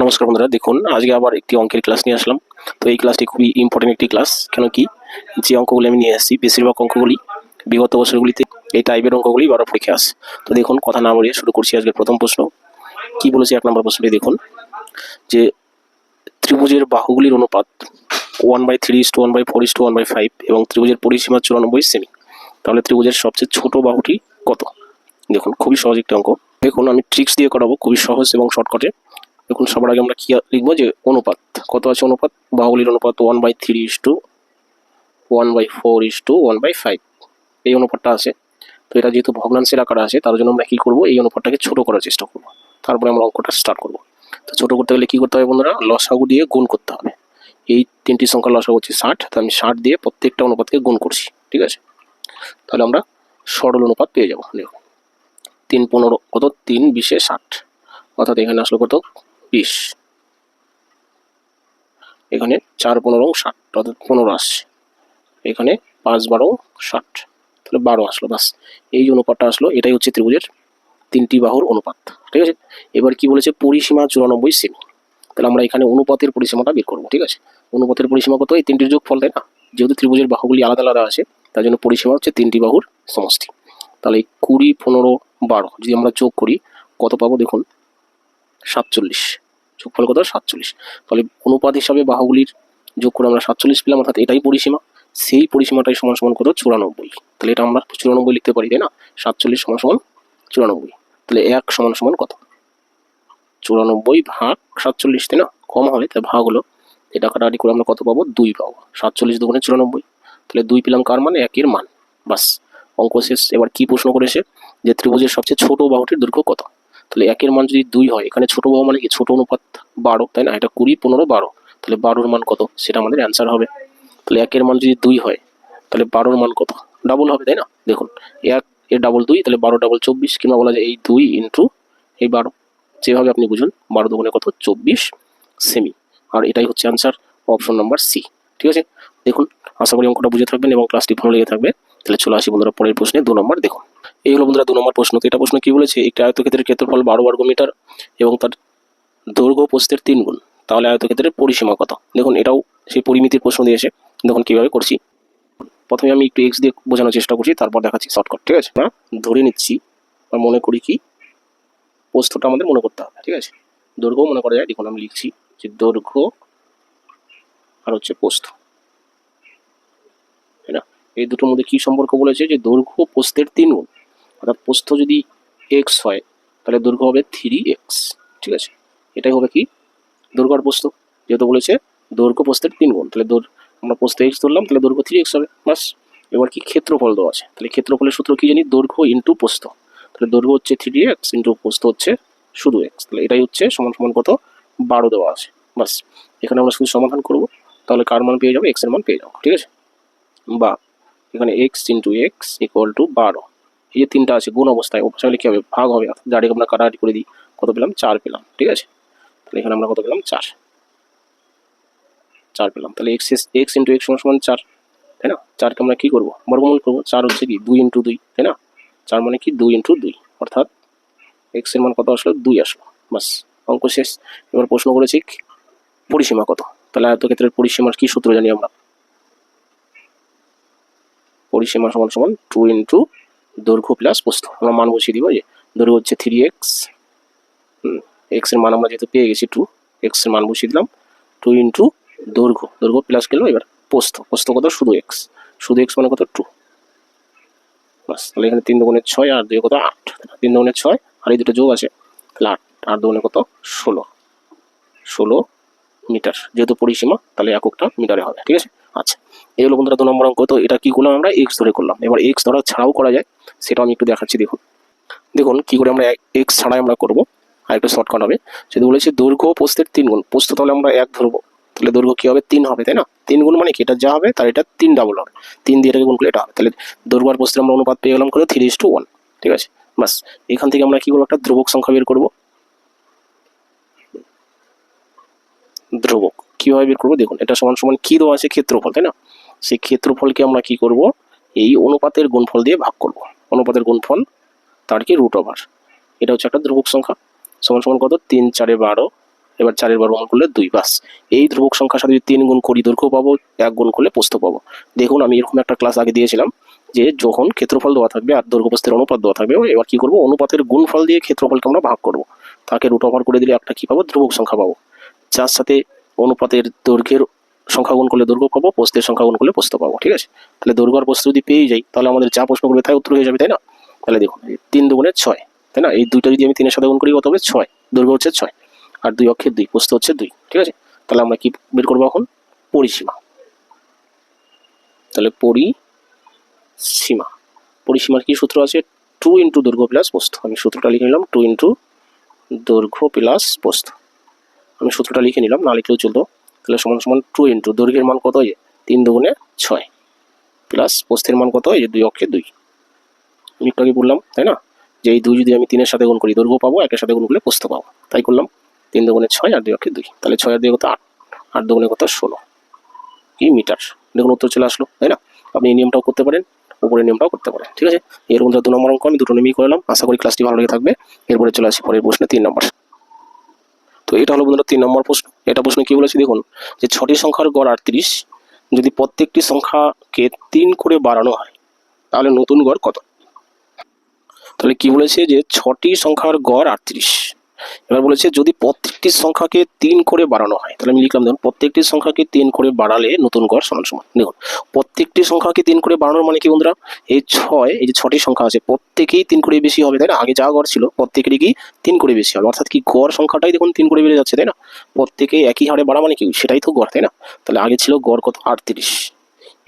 নমস্কার বন্ধুরা, দেখুন আজকে আবার একটি অঙ্কের ক্লাস নিয়ে আসলাম। তো এই ক্লাসটি খুবই ইম্পর্টেন্ট একটি ক্লাস। কেন কি, যে অঙ্কগুলি আমি নিয়ে আসছি বেশিরভাগ অঙ্কগুলি বিগত বছরগুলিতে এই টাইপের অঙ্কগুলি বারো পরীক্ষা আসে। তো দেখুন, কথা না বাড়িয়ে শুরু করছি আজকের প্রথম প্রশ্ন। কি বলেছে এক নম্বর প্রশ্নটি দেখুন, যে ত্রিভুজের বাহুগুলির অনুপাত 1/3:1/4:1/5 এবং ত্রিভুজের পরিসীমা 94 সেমি। তাহলে ত্রিভুজের সবচেয়ে ছোট বাহুটি কত? দেখুন, খুবই সহজ একটি অঙ্ক। দেখুন, আমি ট্রিক্স দিয়ে করাবো, খুবই সহজ এবং শর্টকাটে। দেখুন, সবার আগে আমরা কি লিখবো, যে অনুপাত কত আছে। অনুপাত বাহুগুলির অনুপাত 1/3:1/4:1/5 এই অনুপাতটা আছে। তো এটা যেহেতু ভগ্নাংশের আকারে আছে, তার জন্য আমরা কি করব, এই অনুপাতটাকে ছোট করার চেষ্টা করব। তারপরে আমরা অঙ্কটা স্টার্ট করব। তো ছোট করতে গেলে কি করতে হবে বন্ধুরা, লসাগু দিয়ে গুণ করতে হবে। এই তিনটি সংখ্যার লসাগু হচ্ছে 60, তো আমি 60 দিয়ে প্রত্যেকটা অনুপাতকে গুণ করছি, ঠিক আছে। তাহলে আমরা সরল অনুপাত পেয়ে যাবো। দেখুন, 3×15 কত, 3×20=60, অর্থাৎ এখানে আসলো কত, 20। এখানে 4×15=60, অর্থাৎ 15 আসছে। এখানে 5×12=60, তাহলে 12 আসলো। বাস, এই যে অনুপাতটা আসলো, এটাই হচ্ছে ত্রিভুজের তিনটি বাহুর অনুপাত, ঠিক আছে। এবার কি বলেছে, পরিসীমা 94 সেমি। তাহলে আমরা এখানে অনুপাতের পরিসীমাটা বের করবো, ঠিক আছে। অনুপাতের পরিসীমা কত, এই তিনটির যোগফল, তাই না। যেহেতু ত্রিভুজের বাহুগুলি আলাদা আলাদা আছে, তার জন্য পরিসীমা হচ্ছে তিনটি বাহুর সমষ্টি। তাহলে 20, 15, 12 যদি আমরা যোগ করি কত পাবো, দেখুন 47। যোগফল কত, 47। তাহলে অনুপাত হিসাবে বাহুগুলির যোগ করে আমরা 47 পেলাম, অর্থাৎ এটাই পরিসীমা। সেই পরিসীমাটাই সমান সমান কত, 94। তাহলে এটা আমরা 94 লিখতে পারি, তাই না। 47 সমান সমান 94। তাহলে 1 সমান সমান কত, 94/47, তাই না। কম হবে, তাই ভাগ হলো, এটা কাটাকাটি করে আমরা কত পাবো, 2 পাবো। 47 দুগুণে 94, তাহলে 2 পেলাম কার মান, 1 এর মান। বাস, অঙ্ক শেষ। এবার কি প্রশ্ন করেছে, যে ত্রিভুজের সবচেয়ে ছোট বাহুটির দৈর্ঘ্য কত। তাহলে 1 এর মান যদি 2 হয়, এখানে ছোট বাহু মানে কি, ছোট অনুপাত 12, তাই না। এটা 20, 15, 12, তাহলে 12 এর মান কত, সেটা আমাদের অ্যান্সার হবে। তাহলে 1 এর মান যদি 2 হয়, তাহলে 12 এর মান কত, ডাবল হবে, তাই না। দেখুন, 1 এর ডাবল 2, তাহলে 12 ডাবল 24, কিংবা বলা যায় এই 2 ইন্টু এই 12, যেভাবে আপনি বুঝুন। 12 দুগুণে কত, 24 সেমি। আর এটাই হচ্ছে অ্যান্সার, অপশন নাম্বার সি, ঠিক আছে। দেখুন, আশা করি অঙ্কটা বুঝে থাকবেন এবং ক্লাসটি ভালো লেগে থাকবে। তাহলে চলে আসি বন্ধুরা পরের প্রশ্নে, 2 নম্বর। দেখুন, এই হলো বন্ধুরা 2 নম্বর প্রশ্ন। তো এটা প্রশ্ন কি বলেছে, একটি আয়তক্ষেত্রের ক্ষেত্রফল 12 বর্গমিটার এবং তার দৈর্ঘ্য প্রস্থের 3 গুণ। তাহলে আয়তক্ষেত্রের পরিসীমা কত। দেখুন, এটাও সেই পরিমিতির প্রশ্ন দিয়েছে। দেখুন কিভাবে করছি। প্রথমে আমি একটু এক্স দিয়ে বোঝানোর চেষ্টা করছি, তারপর দেখাচ্ছি শর্টকাট, ঠিক আছে। আমরা ধরে নিচ্ছি বা মনে করি কি, প্রস্থটা আমাদের মনে করতে হবে, ঠিক আছে। দৈর্ঘ্য মনে করা যায়। দেখুন, আমি লিখছি যে দৈর্ঘ্য আর হচ্ছে প্রস্থ, তাই না। এই দুটোর মধ্যে কি সম্পর্ক বলেছে, যে দৈর্ঘ্য প্রস্থের 3 গুণ। অর্থাৎ প্রস্থ যদি এক্স হয়, তাহলে দৈর্ঘ্য হবে 3x, ঠিক আছে। এটাই হবে কি, দৈর্ঘ্য আর প্রস্থ। যেহেতু বলেছে দৈর্ঘ্য প্রস্থের 3 গুণ, তাহলে আমরা প্রস্থ এক্স ধরলাম, তাহলে দৈর্ঘ্য 3x হবে। বাস, এবার কি, ক্ষেত্রফল দেওয়া আছে। তাহলে ক্ষেত্রফলের সূত্র কি জানি, দৈর্ঘ্য ইন্টু প্রস্থ। তাহলে দৈর্ঘ্য হচ্ছে 3x ইন্টু প্রস্থ হচ্ছে শুধু x। তাহলে এটাই হচ্ছে সমান সমান কত, 12 দেওয়া আছে। বাস, এখানে আমরা শুধু সমাধান করব, তাহলে কার মান পেয়ে যাবো, x এর মান পেয়ে যাবো, ঠিক আছে। বা এখানে x into x equal to 12। এই যে 3টা আছে গুণ অবস্থায়, অবস্থা হলে কি হবে, ভাগ হবে। ডাইরেক্ট আমরা কাটাকাটি করে দিই, কত পেলাম, 4 পেলাম, ঠিক আছে। তাহলে এখানে আমরা কত পেলাম, 4 পেলাম। তাহলে এক্স ইন্টু এক্স সমান সমান 4, তাই না। 4কে আমরা কি করবো, বর্গমূল করবো। 4 হচ্ছে কি, 2 ইন্টু 2, তাই না। 4 মানে কি, 2 ইন্টু 2, অর্থাৎ এক্স এর মান কত আসলো, 2 আসলো। বাস, অঙ্ক শেষ। এবার প্রশ্ন করেছি পরিসীমা কত। তাহলে আয়তক্ষেত্রের পরিসীমার কি সূত্র জানি আমরা, পরিসীমা সমান সমান 2 ইন্টু দৈর্ঘ্য প্লাস প্রস্থ। আমরা মান বসিয়ে দিব, যে দৈর্ঘ্য হচ্ছে 3x, এক্স এর মান আমরা যেহেতু পেয়ে গেছি 2, এক্স এর মান বসিয়ে দিলাম। 2 ইন্টু দৈর্ঘ্য প্লাস গেল, এবার প্রস্থ কত, শুধু এক্স, শুধু এক্স মানে কত, 2। বাস, তাহলে এখানে 3 দুগুণে 6 আর 2 কত, 8। 3 দুগুণে 6 আর এই দুটো যোগ আছে, তাহলে 8, 8 দুগুণে কত, 16 মিটার। যেহেতু পরিসীমা, তাহলে এককটা মিটারে হবে, ঠিক আছে। আচ্ছা, এই হলো বন্ধুরা 2 নম্বর অঙ্ক। তো এটা কি করলাম, আমরা এক্স ধরে করলাম। এবার এক্স ধরা ছাড়াও করা যায়, সেটাও আমি একটু দেখাচ্ছি। দেখুন কি করে আমরা এক্স ছাড়াই আমরা করবো, আর একটু শর্টকাট হবে। যদি বলেছি দৈর্ঘ্য প্রস্থের 3 গুণ, প্রস্থ তাহলে আমরা 1 ধরবো, তাহলে দৈর্ঘ্য কি হবে, 3 হবে, তাই না। 3 গুণ মানে কি, এটা যা হবে তার এটা 3 ডাবল হবে। 3 দিয়ে এটাকে গুণ করলে এটা হবে। তাহলে দৈর্ঘ্য আর প্রস্থের আমরা অনুপাত পেয়ে গেলাম করে 3:1, ঠিক আছে। বাস, এখান থেকে আমরা কি করবো, একটা ধ্রুবক সংখ্যা বের করবো। ধ্রুবক কিভাবে বের করবো, দেখুন, এটা সমান সমান কি দেওয়া আছে, ক্ষেত্রফল, তাই না। সেই ক্ষেত্রফলকে আমরা কি করব, এই অনুপাতের গুণফল দিয়ে ভাগ করব। অনুপাতের গুণফল তার কি √। এটা হচ্ছে একটা ধ্রুবক সংখ্যা। সমান সমান কত, 3 4 12 এবার 4 বর্গমূল করলে 2, বাস। এই ধ্রুবক সংখ্যার সাথে যদি 3 গুণ করি দৈর্ঘ্য পাবো, 1 গুণ করলে প্রস্থ পাবো। দেখুন আমি এরকম একটা ক্লাস আগে দিয়েছিলাম যে যখন ক্ষেত্রফল দেওয়া থাকবে আর দৈর্ঘ্য প্রস্থের অনুপাত দেওয়া থাকবে, এবার কি করবো, অনুপাতের গুণফল দিয়ে ক্ষেত্রফলকে আমরা ভাগ করবো, তাকে রুট ওভার করে দিলে একটা কি পাবো, ধ্রুবক সংখ্যা পাবো, যার সাথে অনুপাতের দৈর্ঘ্যের সংখ্যা গুণ করলে দৈর্ঘ্য পাবো, প্রস্থের সংখ্যা গুণ করলে প্রস্থ পাবো। ঠিক আছে, তাহলে দৈর্ঘ্য আর প্রস্থ যদি পেয়ে যাই তাহলে আমাদের যা প্রশ্ন করবে তাই উত্তর হয়ে যাবে, তাই না? তাহলে দেখুন 3 দুগুণে 6, তাই না? এই দুইটা যদি আমি 3 এর সাথে গুণ করি কত হবে, 6। দৈর্ঘ্য হচ্ছে 6 আর 2 অক্ষে 2, প্রস্থ হচ্ছে 2। ঠিক আছে, তাহলে আমরা কি বের করবো এখন, পরিসীমা। তাহলে পরিসীমার কি সূত্র আছে, 2 ইন্টু দৈর্ঘ্য প্লাস প্রস্থ। আমি সূত্রটা লিখে নিলাম, 2 ইন্টু দৈর্ঘ্য প্লাস প্রস্থ। আমি সূত্রটা লিখে নিলাম, না লিখলেও চলতো। তাহলে সমান সমান 2 ইন্টু দৈর্ঘ্যের মান কত, হয় 3 দুগুণে 6 প্লাস প্রস্থের মান কত, হয় 2 অক্ষে 2। আমি একটু আগে বললাম, তাই না, যে এই 2 যদি আমি 3 এর সাথে গুণ করি দৈর্ঘ্য পাবো, 1 এর সাথে গুণ করলে প্রস্থ পাবো, তাই করলাম। 3 দুগুণে 6 আর 2 অক্ষে 2, তাহলে 6 আর 2 কত, 8, 8 দুগুণে কত, 16 কি মিটার। দেখুন উত্তর চলে আসলো, তাই না? আপনি এই নিয়মটাও করতে পারেন, উপরের নিয়মটাও করতে পারেন। ঠিক আছে, এর মধ্যে 2 নম্বর অঙ্ক আমি দুটো নিয়মই করলাম। আশা করি ক্লাসটি ভালো লেগে থাকবে। এরপরে চলে আসি পরের প্রশ্নে, 3 নম্বর। তো এটা হলো বন্ধুরা 3 নম্বর প্রশ্ন। এটা প্রশ্ন কি বলেছে দেখুন, যে 6টি সংখ্যার গড় 38, যদি প্রত্যেকটি সংখ্যাকে 3 করে বাড়ানো হয় তাহলে নতুন গড় কত? তাহলে কি বলেছে, যে 6টি সংখ্যার গড় 38, এবার বলেছে যদি প্রত্যেকটি সংখ্যাকে 3 করে বাড়ানো হয়, তাহলে আমি লিখলাম দেখুন, প্রত্যেকটি সংখ্যাকে 3 করে বাড়ালে নতুন গড় সমান সমান। দেখুন প্রত্যেকটি সংখ্যাকে 3 করে বাড়ানোর মানে কি বন্ধুরা, এই 6, এই যে 6টি সংখ্যা আছে প্রত্যেকেই 3 করে বেশি হবে, তাই না? আগে যা গড় ছিল প্রত্যেকেরই কি 3 করে বেশি হবে, অর্থাৎ কি গড় সংখ্যাটাই দেখুন 3 করে বেড়ে যাচ্ছে, তাই না? প্রত্যেকেই একই হারে বাড়া মানে কি, সেটাই তো গড়, তাই না? তাহলে আগে ছিল গড় কত, 38।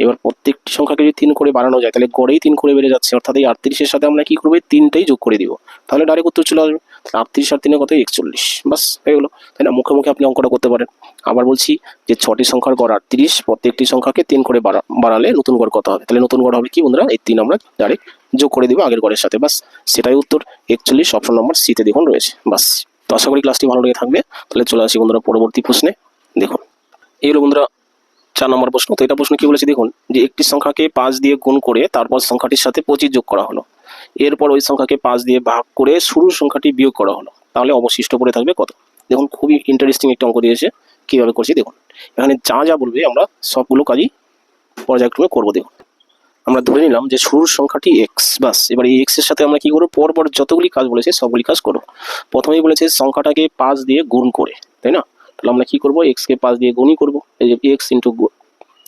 এবার প্রত্যেকটি সংখ্যাকে যদি 3 করে বাড়ানো যায় তাহলে গড়েই 3 করে বেড়ে যাচ্ছে, অর্থাৎ এই 38-এর সাথে আমরা কি করবো, 3টাই যোগ করে দিব, তাহলে ডাইরেক্ট উত্তর চলে আসবে। তাহলে 38 আর 3 কত, 41, বাস হয়ে গেলো, তাই না? মুখে মুখে আপনি অঙ্কটা করতে পারেন। আবার বলছি যে 6টি সংখ্যার গড় 38, প্রত্যেকটি সংখ্যাকে 3 করে বাড়ালে নতুন গড় কত হবে? তাহলে নতুন গড় হবে কি বন্ধুরা, এই 3 আমরা ডাইরেক্ট যোগ করে দিব আগের গড়ের সাথে, বাস সেটাই উত্তর 41, অপশন নম্বর সিতে দেখুন রয়েছে, বাস। তো আশা করি ক্লাসটি ভালো লেগে থাকবে। তাহলে চলে আসি বন্ধুরা পরবর্তী প্রশ্নে। দেখুন এই হলো বন্ধুরা 4 নম্বর প্রশ্ন। তো এটা প্রশ্ন কি বলেছে দেখুন, যে একটি সংখ্যাকে 5 দিয়ে গুণ করে তারপর সংখ্যাটির সাথে 25 যোগ করা হলো, এরপর ওই সংখ্যাকে 5 দিয়ে ভাগ করে শুরুর সংখ্যাটি বিয়োগ করা হলো, তাহলে অবশিষ্ট পড়ে থাকবে কত? দেখুন খুবই ইন্টারেস্টিং একটা অঙ্ক দিয়েছে, কিভাবে করছি দেখুন। এখানে যা যা বলবে আমরা সবগুলো কাজই পর্যায়ক্রমে করবো। দেখুন আমরা ধরে নিলাম যে শুরুর সংখ্যাটি এক্স, বাস। এবার এই এক্স এর সাথে আমরা কি করবো, পরপর যতগুলি কাজ বলেছে সবগুলি কাজ করবো। প্রথমেই বলেছে সংখ্যাটাকে 5 দিয়ে গুণ করে, তাই না? তাহলে আমরা কি করবো, এক্স কে 5 দিয়ে গুণই করবো, এই যে এক্স ইন্টু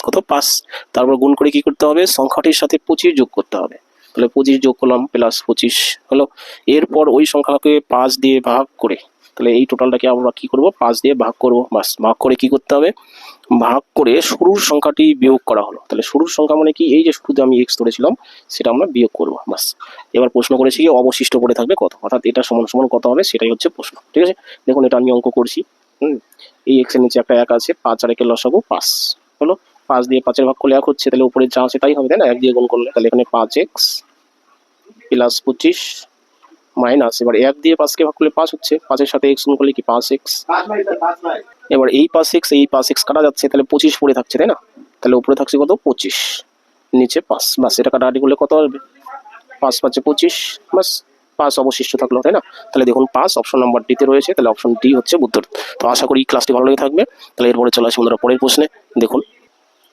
কত, 5। তারপর গুণ করে কি করতে হবে, সংখ্যাটির সাথে 25 যোগ করতে হবে, তাহলে 25 যোগ করলাম প্লাস 25 হলো। এরপর ওই সংখ্যাকে 5 দিয়ে ভাগ করে, তাহলে এই টোটালটাকে আমরা কি করব, 5 দিয়ে ভাগ করব, বাস। ভাগ করে কি করতে হবে, ভাগ করে শুরুর সংখ্যাটি বিয়োগ করা হলো, তাহলে শুরুর সংখ্যা মানে কি, এই যে শুরুতে আমি এক্স ধরেছিলাম সেটা আমরা বিয়োগ করব, বাস। এবার প্রশ্ন করেছি কি অবশিষ্ট পড়ে থাকবে কত, অর্থাৎ এটা সমান সমান কত হবে সেটাই হচ্ছে প্রশ্ন। ঠিক আছে, দেখুন এটা আমি অঙ্ক করছি। এই এক্স এর নিচে একটা 1 আছে, 5 আর 1 লসাগু 5 হলো। 5 দিয়ে 5 এর ভাগ করলে 1 হচ্ছে, তাহলে উপরে যা আছে তাই হবে, তাই না? 1 দিয়ে গুণ করলে, তাহলে এখানে 5x প্লাস 25 মাইনাস, এবার 1 দিয়ে 5 কে ভাগ করলে 5 হচ্ছে, 5 এর সাথে x গুণ করলে কি 5x। এবার এই 5x কাটা যাচ্ছে, তাহলে 25 পড়ে থাকছে, তাই না? তাহলে উপরে থাকছে কত, 25, নিচে 5, বাস। এটা কাটাকাটি করলে কত হবে, 5 5 25, বাস 5 অবশিষ্ট থাকলো, তাই না? তাহলে দেখুন 5 অপশন নাম্বার ডিতে রয়েছে, তাহলে অপশন ডি হচ্ছে উত্তর। তো আশা করি ক্লাসটি ভালো লেগে থাকবে। তাহলে এরপরে চলে আসি বন্ধুরা পরের প্রশ্নে। দেখুন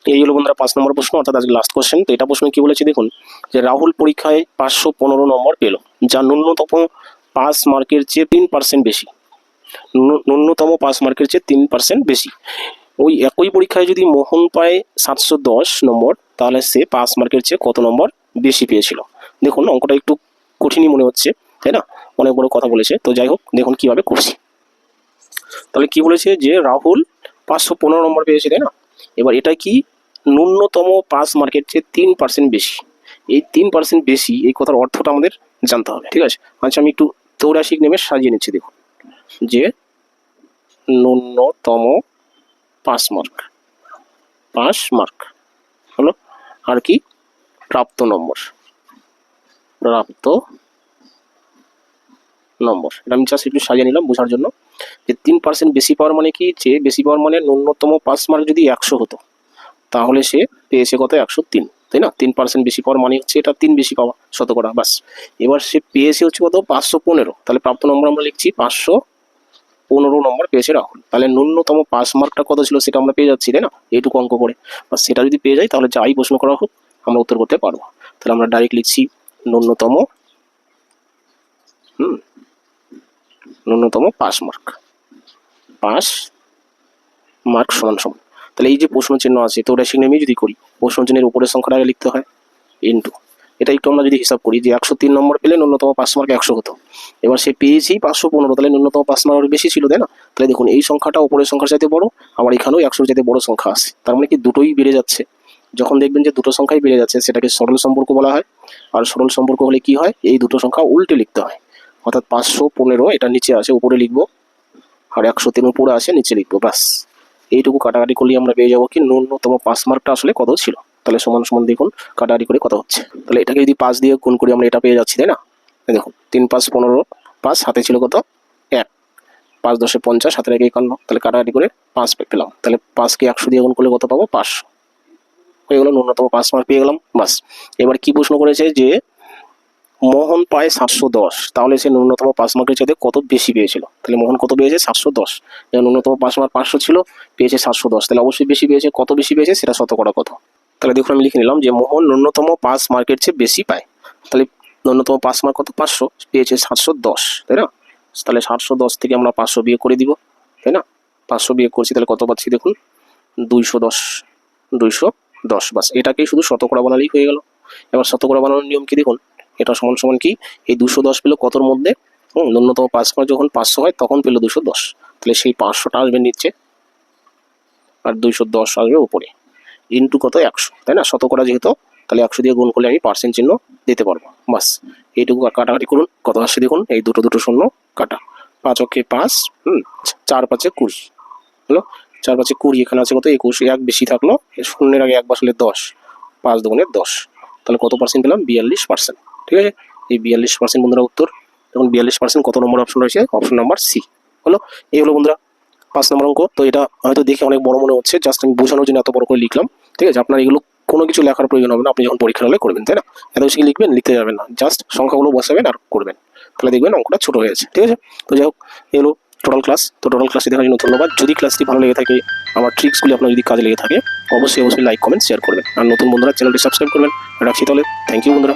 এই হলো বন্ধুরা 5 নম্বর প্রশ্ন, অর্থাৎ আজকে লাস্ট কোশ্চেন। তো এটা প্রশ্ন কি বলেছে দেখুন, যে রাহুল পরীক্ষায় 515 নম্বর পেল, যা ন্যূনতম পাস মার্কের চেয়ে 3% বেশি। ন্যূনতম পাস মার্কের চেয়ে 3% বেশি। ওই একই পরীক্ষায় যদি মোহন পায় 710 নম্বর, তাহলে সে পাস মার্কের চেয়ে কত নম্বর বেশি পেয়েছিল? দেখুন অঙ্কটা একটু কঠিনই মনে হচ্ছে, তাই না? অনেক বড় কথা বলেছে, তো যাই হোক দেখুন কিভাবে করছি। তাহলে কি বলেছে, যে রাহুল 515 নম্বর পেয়েছে, তাই না? এবার এটা কি ন্যূনতম পাস মার্কের চেয়ে 3% বেশি। এই 3% বেশি, এই কথার অর্থটা আমাদের জানতে হবে। ঠিক আছে, আচ্ছা আমি একটু তৌরাশিক নেমে সাজিয়ে নিচ্ছি। দেখুন যে ন্যূনতম পাস মার্ক হলো, আর কি প্রাপ্ত নম্বর, এটা আমি জাস্ট একটু সাজিয়ে নিলাম বোঝার জন্য। যে 3% বেশি পাওয়ার মানে কি, যে বেশি পাওয়ার মানে ন্যূনতম পাস মার্ক যদি 100 হতো তাহলে সে পেয়েছে কত, 103, তাই না? 3% বেশি পাওয়ার মানে হচ্ছে এটা 3 বেশি পাওয়া, শতকরা, বাস। এবার সে পেয়েছে হচ্ছে কত, 515, তাহলে প্রাপ্ত নম্বর আমরা লিখছি 515। 15 নম্বর পেয়েছে রাহুল। তাহলে ন্যূনতম পাস মার্কটা কত ছিল সেটা আমরা পেয়ে যাচ্ছি, তাই না? এইটুকু অঙ্ক করে, বা সেটা যদি পেয়ে যাই তাহলে যাই প্রশ্ন করা হোক আমরা উত্তর করতে পারবো। তাহলে আমরা ডাইরেক্ট লিখছি ন্যূনতম ন্যূনতম পাস মার্ক, পাস মার্ক সমান সমান, তাহলে এই যে প্রশ্ন চিহ্ন আছে তো ওটা সিগনেমি যদি করি, প্রশ্ন চিহ্নের উপরের সংখ্যাটা আগে লিখতে হয় ইন্টু, এটা একটু আমরা যদি হিসাব করি যে 103 নম্বর পেলে ন্যূনতম পাস মার্ক 100 হতো, এবার সে পেয়েছি 515, তাহলে ন্যূনতম পাস মার্ক বেশি ছিল, তাই না? তাহলে দেখুন এই সংখ্যাটা উপরের সংখ্যার চাইতে বড়, আবার এখানেও 100 চাইতে বড় সংখ্যা আছে, তার মানে কি দুটোই বেড়ে যাচ্ছে। যখন দেখবেন যে দুটো সংখ্যাই বেড়ে যাচ্ছে সেটাকে সরল সম্পর্ক বলা হয়। আর সরল সম্পর্ক হলে কি হয়, এই দুটো সংখ্যা উল্টে লিখতে হয়, অর্থাৎ 515 এটা নিচে আসে উপরে লিখবো, আর 103 উপরে আসে নিচে লিখবো, ব্যাস। এইটুকু কাটাকাটি করলে আমরা পেয়ে যাবো কি ন্যূনতম পাস মার্কটা আসলে কত ছিল। তাহলে সমান সমান দেখুন কাটাকাটি করে কত হচ্ছে, তাহলে এটাকে যদি 5 দিয়ে গুণ করি আমরা এটা পেয়ে যাচ্ছি, তাই না? দেখুন 3 5 15, 5 হাতে ছিল কত 1, 5 10 50, হাতে 1 51, তাহলে কাটাকাটি করে 5 পেলাম। তাহলে 5কে 100 দিয়ে গুণ করলে কত পাবো 500, হয়ে গেল ন্যূনতম পাস মার্ক পেয়ে গেলাম, বাস। এবার কি প্রশ্ন করেছে যে মোহন পায় 710, তাহলে সে ন্যূনতম পাস মার্কের চাইতে কত বেশি পেয়েছিল। তাহলে মোহন কত পেয়েছে 710, ন্যূনতম পাস মার্ক 500 ছিল, পেয়েছে 710, তাহলে অবশ্যই বেশি পেয়েছে। কত বেশি পেয়েছে সেটা শতকরা কত। তাহলে দেখুন আমি লিখে নিলাম যে মোহন ন্যূনতম পাস মার্কের চেয়ে বেশি পায়, তাহলে ন্যূনতম পাস মার্ক কত 500, পেয়েছে 710, তাই না? তাহলে 710 থেকে আমরা 500 বিয়োগ করে দিব, তাই না? 500 বিয়োগ করছি তাহলে কত পাচ্ছি দেখুন 210, 210, বাস। এটাকেই শুধু শতকরা বানালেই হয়ে গেল। এবার শতকরা বানানোর নিয়ম কি দেখুন, এটা সমান সমান কি, এই 210 পেলো কতর মধ্যে, ন্যূনতম পাস মার্ক যখন 500 হয় তখন পেলো 210, তাহলে সেই 500টা আসবে নিচে আর 210 আসবে উপরে, ইন্টু কত 100, তাই না? শতকরা যেহেতু, তাহলে 100 দিয়ে গুণ করলে আমি পার্সেন্ট চিহ্ন দিতে পারবো, বাস। এইটুকু কাটাকাটি করুন, কত আসছে দেখুন, এই দুটো দুটো শূন্য কাটা, 5 অক্ষে 5, 4 5 20 হলো, 4 5 20, এখানে আছে কত 21, 1 বেশি থাকলো, শূন্যের আগে 1 বসালে 10, 5 দুগুণে 10, তাহলে কত পার্সেন্ট পেলাম 42%, ঠিক আছে? এই 42% বন্ধুরা উত্তর। দেখুন 42% কত নম্বর অপশন রয়েছে, অপশন নাম্বার সি হলো। এই হলো বন্ধুরা 5 নম্বর অঙ্ক। তো এটা হয়তো দেখে অনেক বড় মনে হচ্ছে, জাস্ট আমি বোঝানোর জন্য এত বড় করে লিখলাম, ঠিক আছে? আপনার এগুলো কোনো কিছু লেখার প্রয়োজন হবে না, আপনি যখন পরীক্ষা হলে করবেন, তাই না? এত বেশি লিখবেন, লিখতে যাবেন না, জাস্ট সংখ্যাগুলো বসাবেন আর করবেন, তাহলে দেখবেন অঙ্কটা ছোট হয়ে যাচ্ছে, ঠিক আছে? তো যাই হোক, এগুলো টোটাল ক্লাস। তো টোটাল ক্লাসটি দেখার জন্য ধন্যবাদ। যদি ক্লাসটি ভালো লেগে থাকে, আমার ট্রিক্সগুলি আপনার যদি কাজে লেগে থাকে, অবশ্যই লাইক কমেন্ট শেয়ার করবেন, আর নতুন বন্ধুরা চ্যানেলটি সাবস্ক্রাইব করবেন। রাখছি তাহলে, থ্যাংক ইউ বন্ধুরা।